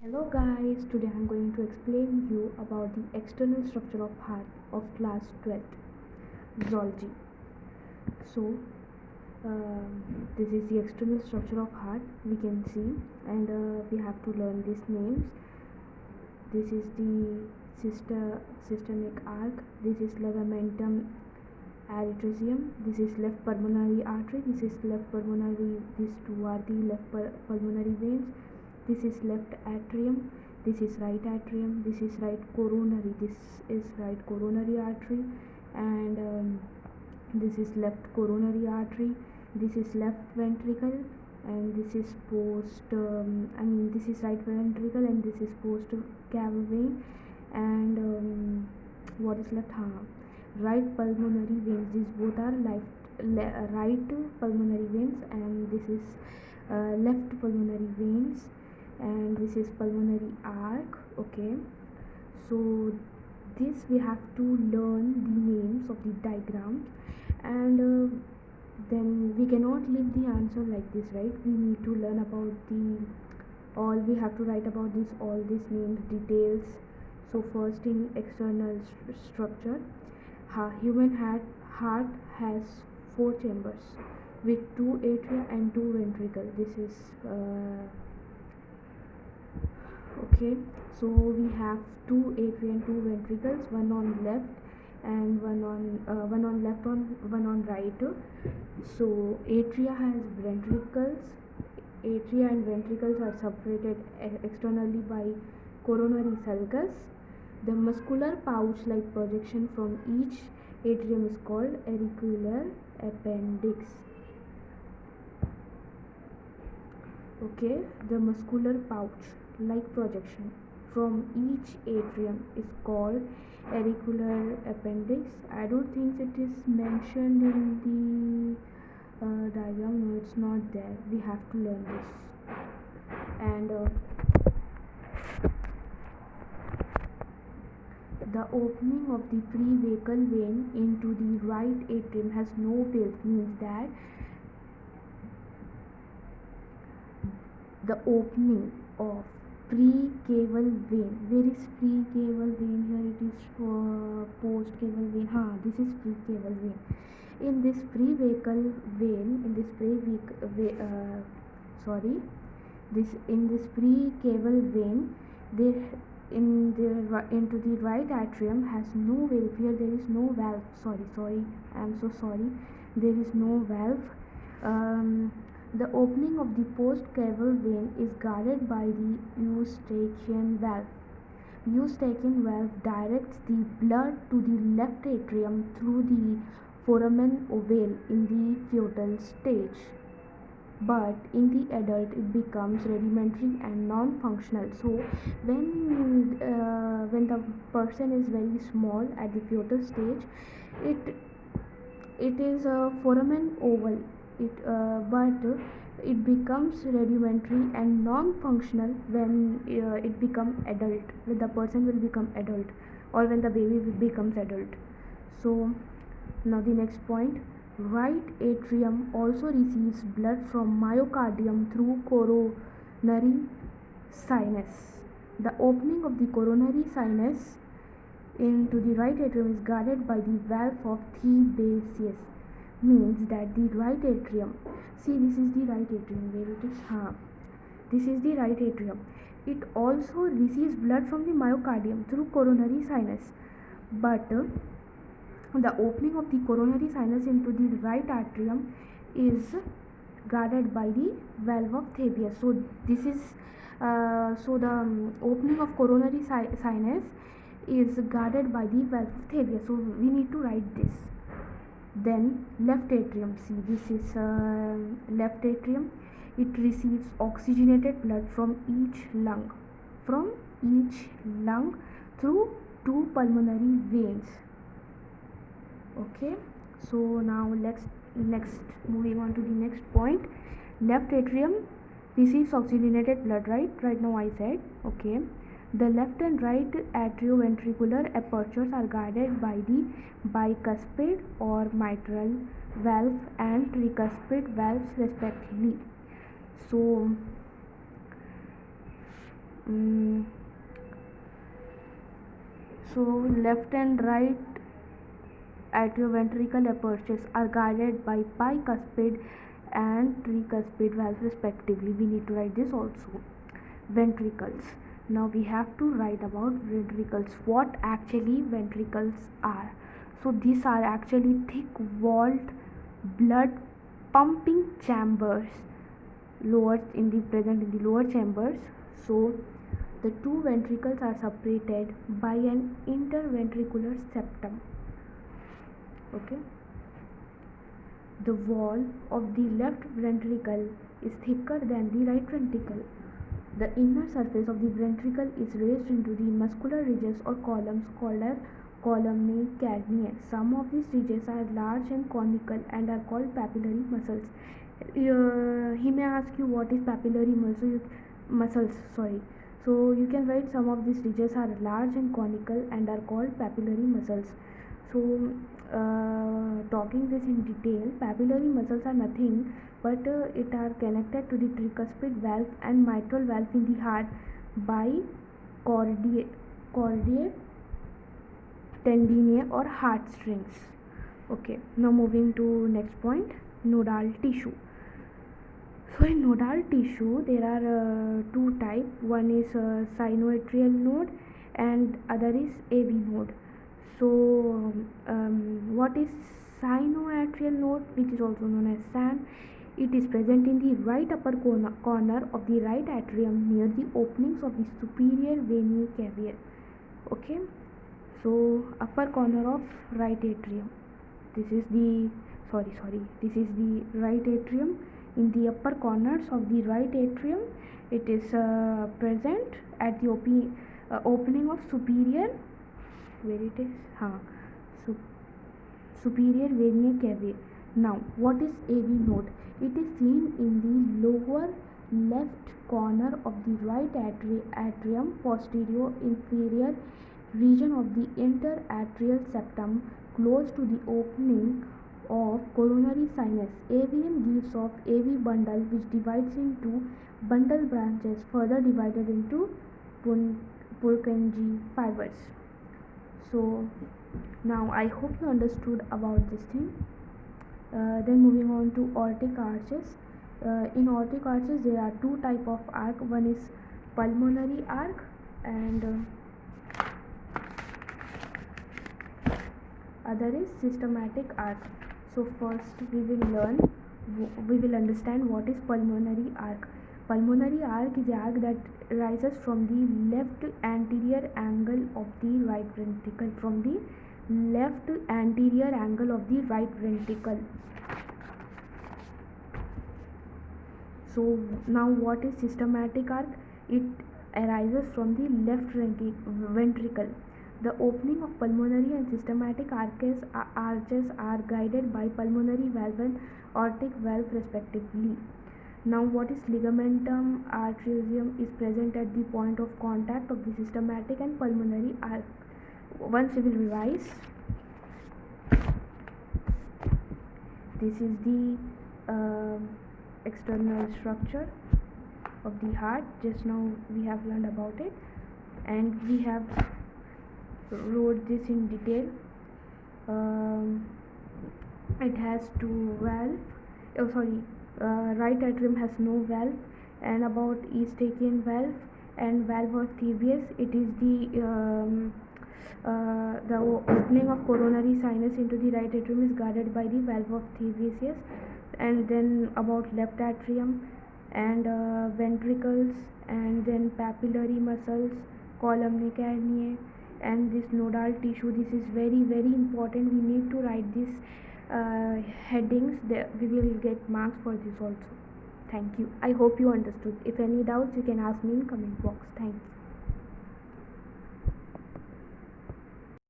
Hello guys, today I'm going to explain you about the external structure of heart of class 12th zoology. So this is the external structure of heart we can see, and we have to learn these names. This is the systemic arc, this is ligamentum aretrosium, this is left pulmonary artery, this is left pulmonary, these two are the left pulmonary veins, this is left atrium, this is right atrium, this is right coronary, this is right coronary artery, and this is left coronary artery, this is left ventricle, and this is this is right ventricle, and this is post cava vein, and what is left? Right pulmonary veins. These both are right pulmonary veins, and this is left pulmonary veins, and this is pulmonary arc. Okay, so this we have to learn the names of the diagrams, and then we cannot leave the answer like this, right? We need to learn about the all we have to write about this all these names details. So first, in external structure, human heart has four chambers with two atria and two ventricles. This is okay, so we have two atria and two ventricles, one on left and one on left, on one on right. So atria has ventricles. Atria and ventricles are separated externally by coronary sulcus. The muscular pouch like projection from each atrium is called auricular appendix. Okay, the muscular pouch like projection from each atrium is called auricular appendix. I don't think it is mentioned in the diagram. No, it's not there. We have to learn this. And the opening of the prevagal vein into the right atrium has no valve, means that the opening of precaval vein. Where is precaval vein? Here it is for postcaval vein. This is precaval vein. In this prevagal vein, in this in this precaval vein, there into the right atrium has no valve. Here there is no valve. Sorry, I am so sorry. There is no valve. The opening of the postcaval vein is guarded by the Eustachian valve. Eustachian valve directs the blood to the left atrium through the foramen ovale in the fetal stage, but in the adult it becomes rudimentary and non-functional. So when the person is very small at the fetal stage, it is a foramen oval, but it becomes rudimentary and non-functional when it becomes adult, when the person will become adult, or when the baby becomes adult. So now the next point, right atrium also receives blood from myocardium through coronary sinus. The opening of the coronary sinus into the right atrium is guarded by the valve of Thebesius, means that the right atrium, see, this is the right atrium, where it is, this is the right atrium. It also receives blood from the myocardium through coronary sinus, but the opening of the coronary sinus into the right atrium is guarded by the valve of Thebesius. So this is the opening of coronary sinus is guarded by the valve of Thebesius. So we need to write this. Then left atrium, see, this is left atrium. It receives oxygenated blood from each lung through two pulmonary veins. Okay, so now next moving on to the next point. Left atrium receives oxygenated blood, right now I said. Okay, the left and right atrioventricular apertures are guarded by the bicuspid or mitral valve and tricuspid valves respectively. So Mm, so left and right atrioventricular apertures are guided by bicuspid and tricuspid valves respectively. We need to write this also. Ventricles. Now we have to write about ventricles. What actually ventricles are? So these are actually thick walled blood pumping chambers lower in the present in the lower chambers. So the two ventricles are separated by an interventricular septum. Okay, the wall of the left ventricle is thicker than the right ventricle. The inner surface of the ventricle is raised into the muscular ridges or columns called as columnae carneae. Some of these ridges are large and conical and are called papillary muscles. He may ask you what is papillary muscles. Sorry. So you can write some of these ridges are large and conical and are called papillary muscles. So talking this in detail, papillary muscles are nothing but it are connected to the tricuspid valve and mitral valve in the heart by chordae tendineae or heartstrings. Okay, now moving to next point, nodal tissue. So in nodal tissue there are two types. One is sinoatrial node and other is AV node. So what is sinoatrial node, which is also known as SAN? It is present in the right upper corner of the right atrium near the openings of the superior venae cavae. Okay, so upper corner of right atrium. This is the this is the right atrium. In the upper corners of the right atrium, it is present at the opening of superior, where it is, superior venae cavae. Now, what is AV node? It is seen in the lower left corner of the right atrium, posterior inferior region of the interatrial septum, close to the opening of coronary sinus. AVN gives off AV bundle, which divides into bundle branches, further divided into Purkinje fibers. So now I hope you understood about this thing. Then moving on to aortic arches. In aortic arches there are two type of arc. One is pulmonary arc and other is systematic arc. So first we will understand what is pulmonary arc. Pulmonary arc is the arc that rises from the left anterior angle of the right ventricle. From the left anterior angle of the right ventricle. So now what is systematic arc? It arises from the left ventricle. The opening of pulmonary and systematic arches are guided by pulmonary valve and aortic valve respectively. Now what is ligamentum arteriosum is present at the point of contact of the systematic and pulmonary arc. Once we will revise, this is the external structure of the heart. Just now we have learned about it and we have wrote this in detail. It has two valve. Right atrium has no valve, and about Eustachian valve and valve of Thebes. It is the opening of coronary sinus into the right atrium is guarded by the valve of Thebes. And then about left atrium and ventricles, and then papillary muscles, columnae carneae, and this nodal tissue. This is very very important. We need to write these headings. We will get marks for this also. Thank you. I hope you understood. If any doubts, you can ask me in comment box. Thank you.